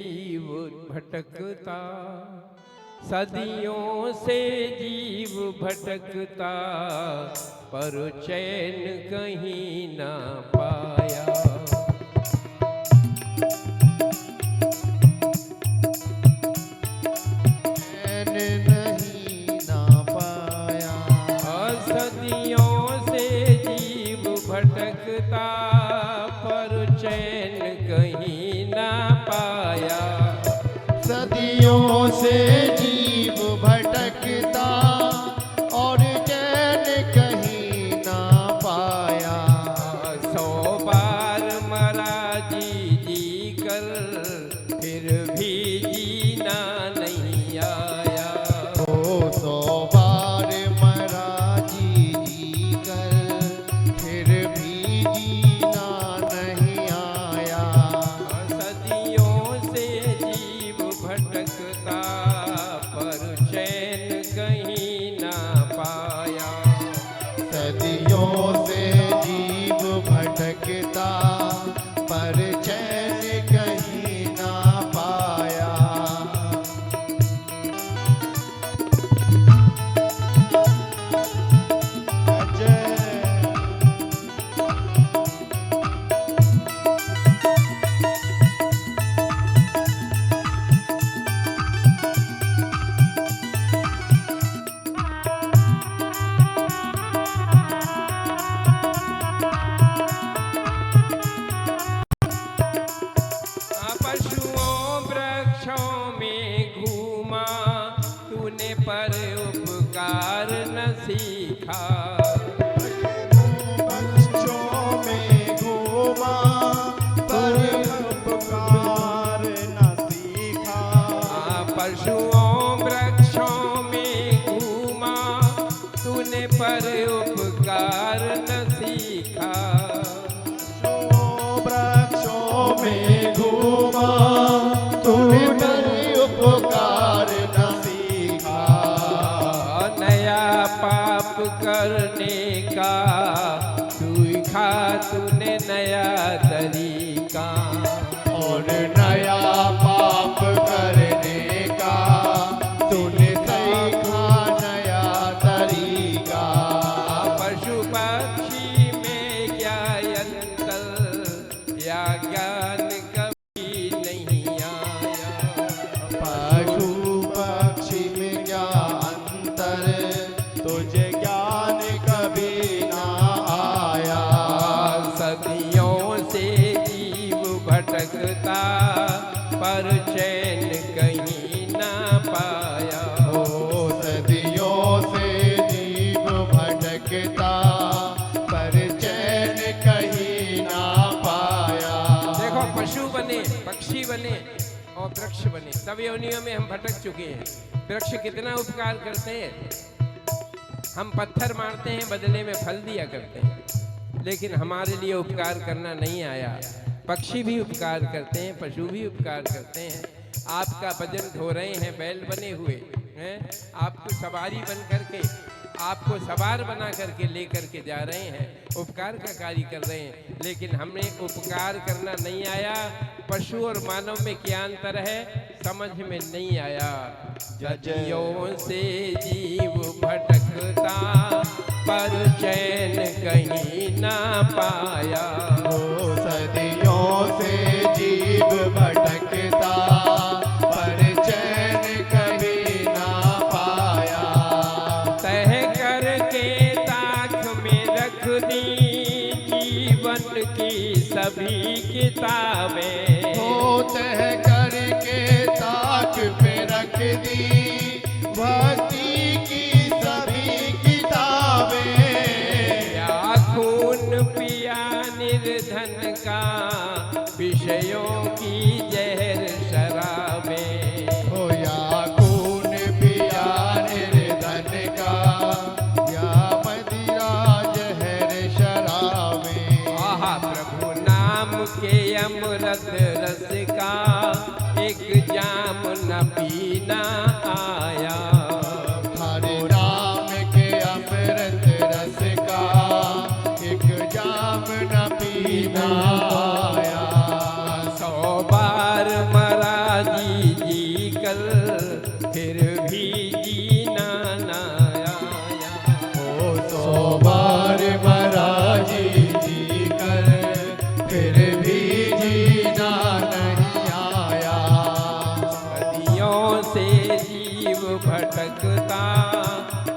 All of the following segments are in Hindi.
जीव भटकता, सदियों से जीव भटकता, पर चैन कहीं ना पाया। चैन नहीं ना पाया। सदियों से जीव भटकता, पर चैन कहीं ना पाया। सदियों से जीव भटकता और चैन कहीं ना पाया। 100 बार मरा जी जी कर, फिर भी जीना नहीं आया। 100 बार मरा जी जी कर, फिर भी जीना नहीं आया। सदियों से जीव भटकता, पर चैन कहीं ना पाया। सदियों से जीव भटकता पर चैन कहीं ना पाया। पशुओं वृक्षों में घूमा, तूने पर उपकार न सीखा। पक्षों में घूमा पर उपकार न सीखा। पशुओं वृक्षों में घूमा, तूने पर उपकार न सीखा। वृक्षों में घूमा तूने पर उपकार न सीखा। नया पाप करने का सीखा तूने नया तरीका। और नया पाप करने का तूने सीखा नया तरीका। पशु पक्षी में क्या अंतर, या ज्ञान कभी नहीं आया। पशु पक्षी में क्या अंतर, तुझे ज्ञान कभी ना आया। सदियों से जीव भटकता, पर चैन कहीं ना पाया। सदियों से जीव भटकता पर चैन कहीं ना पाया। देखो, पशु बने, पक्षी बने और वृक्ष बने, सब योनियों में हम भटक चुके हैं। वृक्ष कितना उपकार करते हैं, हम पत्थर मारते हैं, बदले में फल दिया करते हैं, लेकिन हमारे लिए उपकार करना नहीं आया। पक्षी भी उपकार करते हैं, पशु भी उपकार करते हैं। आपका भजन धो रहे हैं, बैल बने हुए हैं, आपको सवारी बन करके, आपको सवार बना करके लेकर के जा रहे हैं, उपकार का कार्य कर रहे हैं, लेकिन हमें उपकार करना नहीं आया। पशु और मानव में क्या अंतर है, समझ में नहीं आया। सदियों से जीव भटकता, पर चैन कहीं ना पाया। सदियों से जीव भटकता पर चैन कभी ना पाया। तह करके ताक में रख दी जीवन की सभी किताबें। तह करके ताक पे रख दी भक्ति की सभी किताबें। या खून पिया निर्धन का, विषयों की जहर शराबें। हो या खून पिया निर्धन का, या मदिरा जहर शराबें। आहा, प्रभु नाम के अमृत रस का एक जाम न पीना आया। कल फिर भी जीना ना आया। ओ 100 बार मरा जी कर फिर भी जीना नहीं आया। सदियों से जीव भटकता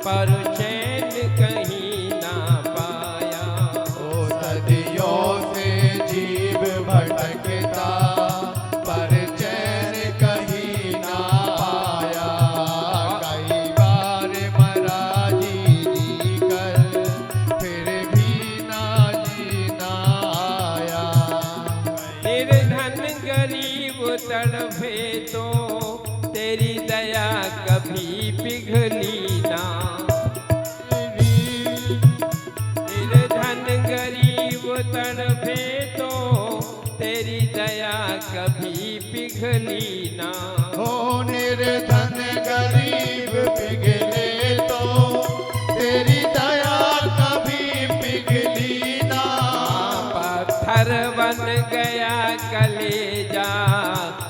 पर चैन कहीं ना पाया। ओ सदियों से जीव भटकता पर चैन कहीं ना आया। कई बार मरा जी कर फिर भी ना जीना आया। निर्धन गरीब तड़फे तो तेरी दया कभी पिघली ना। निर्धन गरीब तड़फे तो तेरी दया कभी पिघली ना। हो निर्धन गरीब पिघले तो तेरी दया कभी पिघली ना। पत्थर बन गया कलेजा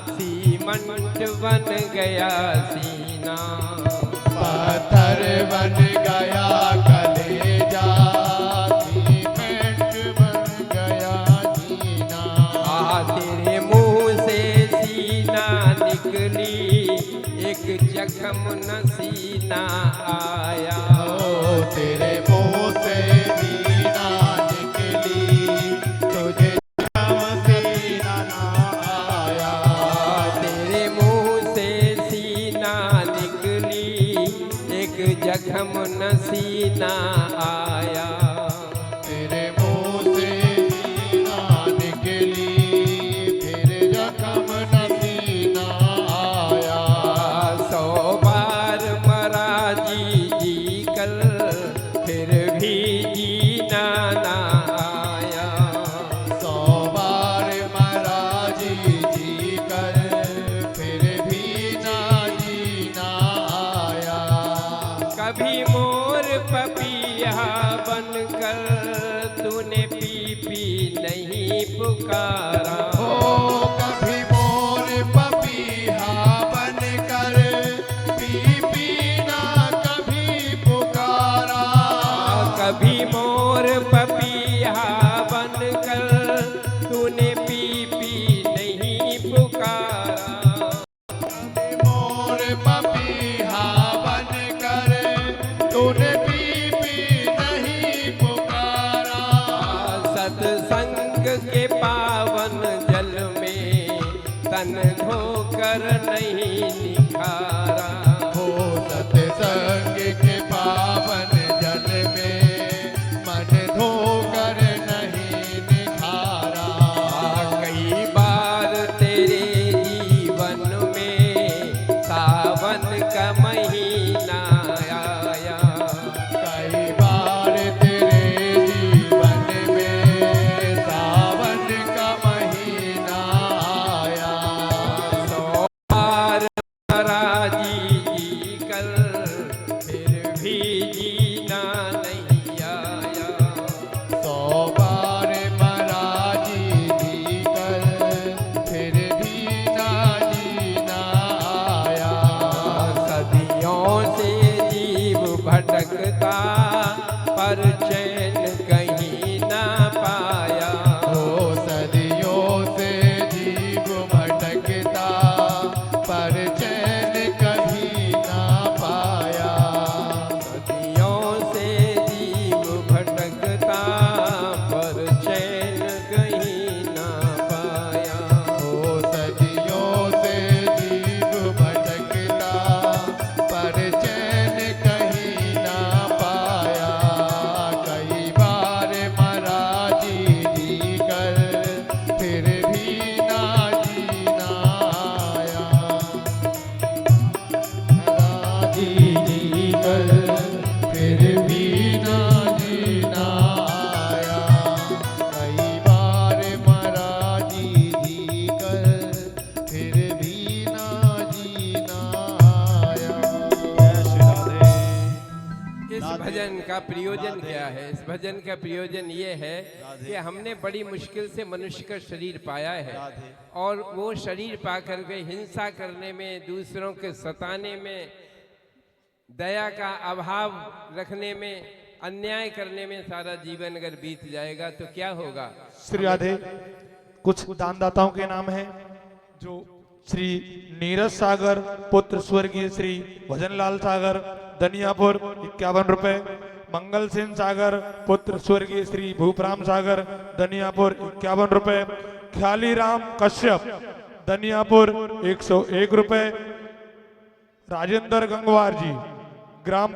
सीमंट बन गया सीना। पत्थर बन गया कलेजा सीमेंट बन गया जीना। तेरे मुंह से सीना निकली एक जख्म न सीना आया। ओ तेरे मुंह से जीना निकली तुझे जख्म सीना ना आया। तेरे मुंह से सीना निकली एक जख्म न सीना आया। तेरे मुंह से जीना निकली फिर जख्म न सीना आया। 100 बार मरा जी कल फिर भी जीना ना आया। 100 बार मरा जी कर फिर भी ना जीना आया। कभी मोर पपिया बनकर तूने पी पी नहीं पुकारा। हो कभी मोर पपीहा बनकर पी पीना कभी पुकारा। कभी मोर पपिया बनकर तूने पी पी नहीं पुकारा। मोर पपीहा बनकर तूने पी पी नहीं पुकारा। सत्संग के पावन जल में तन धोकर नहीं निखारा। हो सत्संग के पावन जल में मन धोकर नहीं निखारा। कई बार तेरे जीवन में सावन का महीना आया। कई बार तेरे जीवन में सावन का महीना आया। 100 बार भजन का प्रयोजन क्या है? इस भजन का प्रयोजन ये है कि हमने बड़ी मुश्किल से मनुष्य का शरीर पाया है और वो शरीर पा करके हिंसा करने में, दूसरों के सताने में, दया का अभाव रखने में, अन्याय करने में सारा जीवन अगर बीत जाएगा तो क्या होगा? श्री राधे। कुछ दानदाताओं के नाम हैं जो श्री नीरज सागर पुत्र स्वर्गीय श्री भजनलाल सागर दनियापुर 51 रुपए, मंगल सिंह सागर पुत्र स्वर्गीय श्री भूपराम सागर दनियापुर 51 रुपए, ख्याली राम कश्यप दनियापुर 101 रुपए, राजेंद्र गंगवार जी ग्राम